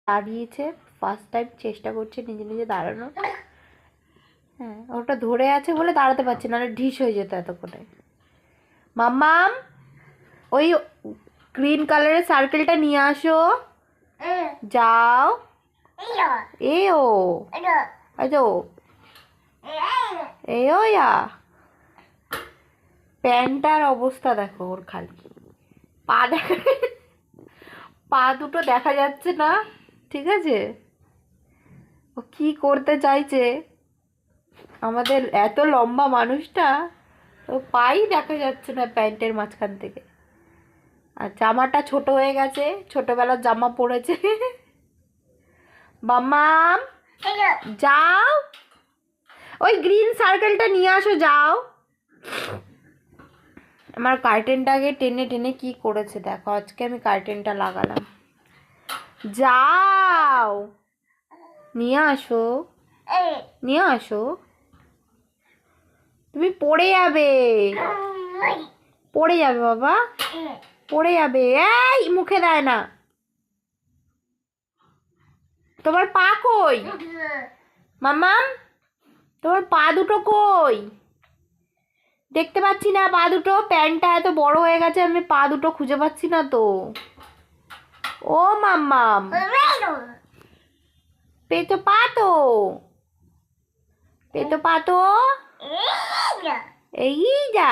দাঁড়িয়েছে, first time চেষ্টা করছে নিজে নিজে দাঁড়ানোর। হ্যাঁ, ওটা ধরে আছে বলে দাঁড়াতে পারছে না, ঢিস হয়ে যেত এতক্ষণে। মাম্মাম, ওই গ্রিন কালারের সার্কেলটা নিয়ে আসো। যাও। এও আজো এও ইয়া। প্যান্টটার অবস্থা দেখো ওর, খালি পা দেখা, পা দুটো দেখা যাচ্ছে না। ঠিক আছে, ও কি করতে চাইছে? আমাদের এত লম্বা মানুষটা, ও পাই দেখা যাচ্ছে না প্যান্টের মাঝখান থেকে। আর জামাটা ছোট হয়ে গেছে, ছোটবেলার জামা পরেছে। মাম্মাম, যাও, ওই গ্রিন সার্কেলটা নিয়ে আসো, যাও। আমার কার্টেনটাকে টেনে টেনে কি করেছে দেখো, আজকে আমি কার্টেনটা লাগালাম। যাও, নিয়ে আসো, নিয়ে আসো। তুমি পড়ে যাবে, পড়ে যাবে বাবা, পড়ে যাবে। এই মুখে দেয় না। তোমার পা কই মাম্মাম? তোমার পা দুটো কই? দেখতে পাচ্ছি না পা দুটো, প্যান্টটা এত বড় হয়ে গেছে, আমি পা দুটো খুঁজে পাচ্ছি না তো। ও মাম্মাম, পেতো পা তো, পেতো পা তো, এই যা।